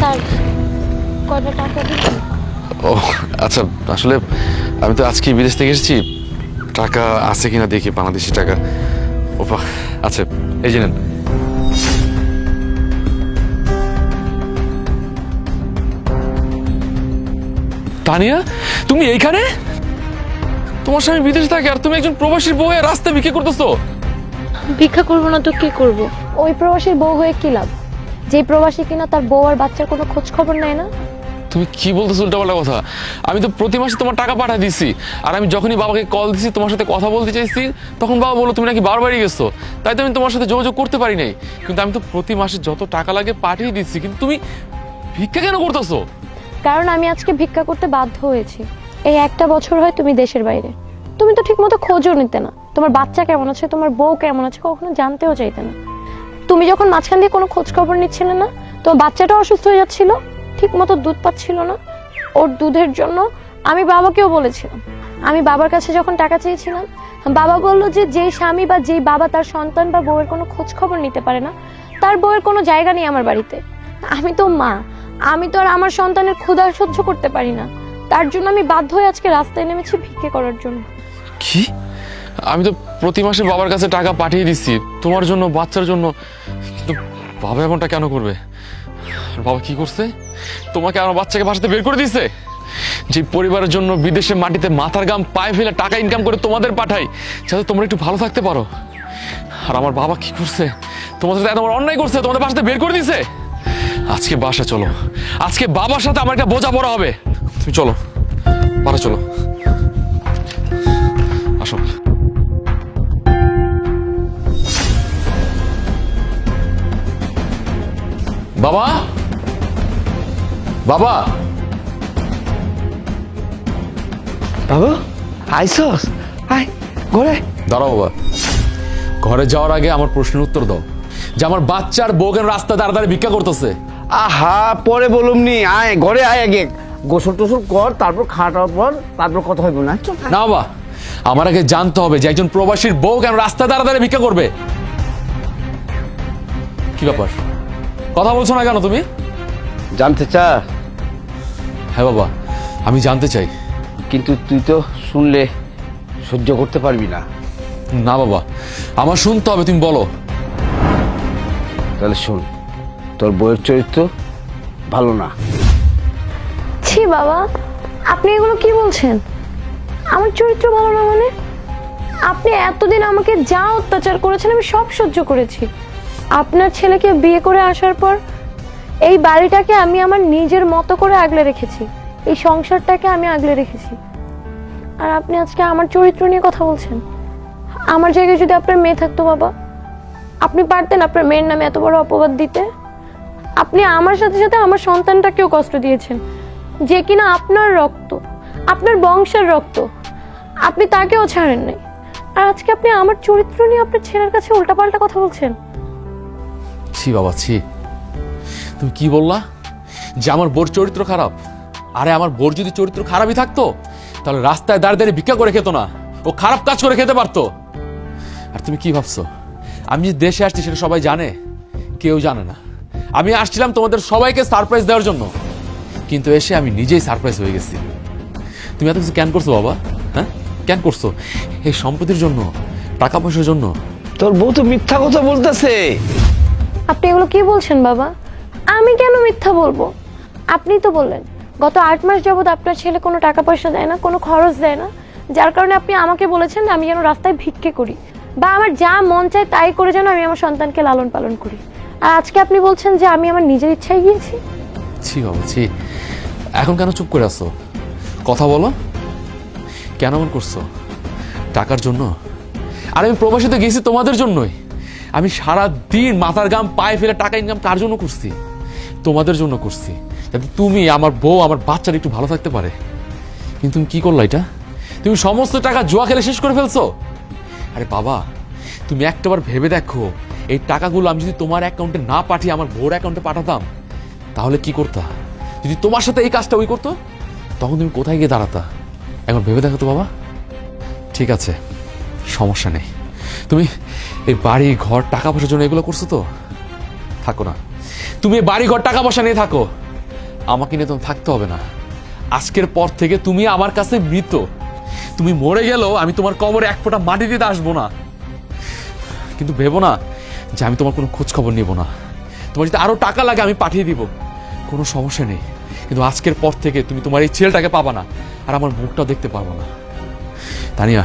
Sir কয়টা টাকা দিবেন? ও আচ্ছা, আসলে আমি তো আজকে বিদেশ থেকে এসেছি, টাকা আছে কিনা দেখি, বাংলাদেশি টাকা। ও আচ্ছা, এই যে নেন। তানিয়া, তুমি এইখানে? তোমার স্বামী বিদেশে থাকে আর তুমি একজন প্রবাসীর বউ হয়ে রাস্তায় বিক্রি করতেছো? ভিক্ষা করবো না তো কি করব? ওই প্রবাসীর বউ হয়ে কি লাভ? যে প্রবাসী কিনা তার বউ আর বাচ্চার কোনো খোঁজ খবর নেয় না। তুমি কি বলতেছো উল্টাপাল্টা কথা? আমি তো প্রতি মাসে তোমার টাকা পাঠিয়ে দিচ্ছি, আর আমি যখনই বাবাকে কল দিছি তোমার সাথে কথা বলতে চাইছি, তখন বাবা বললো তুমি নাকি বারবারই গেছো, তাই তো আমি তোমার সাথে যোগাযোগ করতে পারি নাই। কিন্তু আমি তো প্রতি মাসে যত টাকা লাগে পাঠিয়ে দিচ্ছি, কিন্তু তুমি ভিক্ষা কেন করতেছো? কারণ আমি আজকে ভিক্ষা করতে বাধ্য হয়েছি। এই একটা বছর হয় তুমি দেশের বাইরে, তুমি তো ঠিকমতো খোঁজও নিতে না। তোমার বাচ্চা কেমন আছে, তোমার বউ কেমন আছে কখনো জানতেও চাইতে না। তুমি যখন মাঝখান দিয়ে কোনো খোঁজ খবর নিচ্ছিলে না, তোমার বাচ্চাটাও অসুস্থ হয়ে যাচ্ছিল, ঠিক মতো দুধ পাচ্ছিল না। ওর দুধের জন্য আমি বাবাকেও বলেছিলাম। আমি বাবার কাছে যখন টাকা চেয়েছিলাম, বাবা বলল যে যেই স্বামী বা যেই বাবা তার সন্তান বা বউয়ের কোনো খোঁজ খবর নিতে পারে না, তার বউয়ের কোনো জায়গা নেই আমার বাড়িতে। আমি তো মা, আমি তো আর আমার সন্তানের ক্ষুধা সহ্য করতে পারি না। তার জন্য আমি বাধ্য হয়ে আজকে রাস্তায় নেমেছি ভিক্ষে করার জন্য। কি? আমি তো প্রতি মাসে বাবার কাছে টাকা পাঠিয়ে দিচ্ছি তোমার জন্য, বাচ্চার জন্য, কিন্তু বাবা এমনটা কেন করবে? আর বাবা কি করছে? তোমাকে আমার বাচ্চাকে বাসাতে বের করে দিচ্ছে। যে পরিবারের জন্য বিদেশে মাটিতে মাথার গাম পায়ে ফেলে টাকা ইনকাম করে তোমাদের পাঠাই, যাতে তোমরা একটু ভালো থাকতে পারো। আর আমার বাবা কি করছে? তোমাদের সাথে এত বড় অন্যায় করছে, তোমাদের বাসাতে বের করে দিছে। আজকে বাসা চলো, আজকে বাবার সাথে আমার একটা বোঝাপড়া হবে। তুমি চলো, বাসা চলো, আসো। বাবা, বাবা, বাবু আইসস, আয় ঘরে। দাঁড়াও বাবা, ঘরে যাওয়ার আগে আমার প্রশ্নের উত্তর দাও যে আমার বাচ্চার বউ কেন রাস্তা দাঁড়া দাঁড়িয়ে ভিক্ষা করতেছে? আহা পরে বলুমনি, আয় ঘরে আয়, আগে গোসল টোসল কর, তারপর খাওয়ার পর তারপর কথা হইব না। চল। না বাবা, আমার আগে জানতে হবে যে একজন প্রবাসীর বউ কেন রাস্তা দাঁড়া দাঁড়িয়ে ভিক্ষা করবে। কি ব্যাপার, কথা বলছো না কেন তুমি? জানতে চা? হ্যাঁ বাবা, আমি জানতে চাই। কিন্তু তুই তো শুনলে সহ্য করতে পারবি না। না বাবা, আমার শুনতে হবে, তুমি বলো। তাহলে শোন, তোর বইয়ের চরিত্র ভালো না। ছি বাবা, আপনি এগুলো কি বলছেন? আমার চরিত্র ভালো না মানে? আপনি এতদিন আমাকে যা অত্যাচার করেছেন আমি সব সহ্য করেছি। আপনার ছেলেকে বিয়ে করে আসার পর এই বাড়িটাকে আমি আমার নিজের মতো করে আগলে রেখেছি, এই সংসারটাকে আমি আগলে রেখেছি। আর আপনি আজকে আমার চরিত্র নিয়ে কথা বলছেন? আমার জায়গায় যদি আপনার মেয়ে থাকতো বাবা, আপনি পারতেন আপনার মেয়ের নামে এত বড় অপবাদ দিতে? আপনি আমার সাথে সাথে আমার সন্তানটাকেও কষ্ট দিয়েছেন, যে কিনা আপনার রক্ত, আপনার বংশের রক্ত। আপনি তাকেও ছাড়েন নাই। আর আজকে আপনি আমার চরিত্র নিয়ে আপনার ছেলের কাছে উল্টাপাল্টা কথা বলছেন। ছি বাবা, ছি। তুমি কি বললা যে আমার বোর চরিত্র খারাপ? আরে আমার বোর যদি চরিত্র খারাপই থাকতো তাহলে রাস্তায় দাঁড়িয়ে দাঁড়িয়ে ভিক্ষা করে খেত না, ও খারাপ কাজ করে খেতে পারতো। আর তুমি কি ভাবছো আমি যে দেশে আসছি সেটা সবাই জানে? কেউ জানে না। আমি আসছিলাম তোমাদের সবাইকে সারপ্রাইজ দেওয়ার জন্য, কিন্তু এসে আমি নিজেই সারপ্রাইজ হয়ে গেছি। তুমি এত কিছু কেন করছো বাবা? হ্যাঁ, কেন করছো? এই সম্পত্তির জন্য, টাকা পয়সার জন্য? তোর বউ তো মিথ্যা কথা বলতেছে। আপনি এগুলো কি বলছেন বাবা? আমি কেন মিথ্যা বলবো? আপনি তো বললেন গত 8 মাস যাবত আপনার ছেলে কোনো টাকা পয়সা দেয় না, কোনো খরচ দেয় না, যার কারণে আপনি আমাকে বলেছেন আমি যেন রাস্তায় ভিক্ষে করি বা আমার যা মন চায় তাই করে যেন আমি আমার সন্তানকে লালন পালন করি। আর আজকে আপনি বলছেন যে আমি আমার নিজের ইচ্ছায় গিয়েছি। ছি বাবা, ছি। এখন কেন চুপ করে আছো? কথা বলো, কেন এমন করছো? টাকার জন্য? আর আমি প্রবাসীতে গেছি তোমাদের জন্যই। আমি সারা দিন মাথার গাম পায়ে ফেলে টাকা ইনকাম কার জন্য করছি? তোমাদের জন্য করছি, যাতে তুমি, আমার বউ, আমার বাচ্চারা একটু ভালো থাকতে পারে। কিন্তু তুমি কি করলা এটা? তুমি সমস্ত টাকা জুয়া খেলে শেষ করে ফেলছো। আরে বাবা, তুমি একটাবার ভেবে দেখো, এই টাকাগুলো আমি যদি তোমার অ্যাকাউন্টে না পাঠিয়ে আমার বউর অ্যাকাউন্টে পাঠাতাম তাহলে কি করতা? যদি তোমার সাথে এই কাজটা ওই করতো তখন তুমি কোথায় গিয়ে দাঁড়াতা? এখন ভেবে দেখো তো বাবা। ঠিক আছে, সমস্যা নেই। তুমি এই বাড়ি ঘর টাকা পয়সার জন্য এগুলো করছো তো, থাকো না। তুমি এই বাড়ি ঘর টাকা পয়সা নিয়ে থাকো, আমাকে নিয়ে তোমার থাকতে হবে না। আজকের পর থেকে তুমি আমার কাছে মৃত। তুমি মরে গেলেও আমি তোমার কবরে এক ফোঁটা মাটি দিতে আসবো না। কিন্তু ভেবো না যে আমি তোমার কোনো খোঁজ খবর নিব না। তোমার যদি আরো টাকা লাগে আমি পাঠিয়ে দিব, কোনো সমস্যা নেই। কিন্তু আজকের পর থেকে তুমি তোমার এই ছেলেটাকে পাবা না, আর আমার মুখটা দেখতে পাবো না। তানিয়া,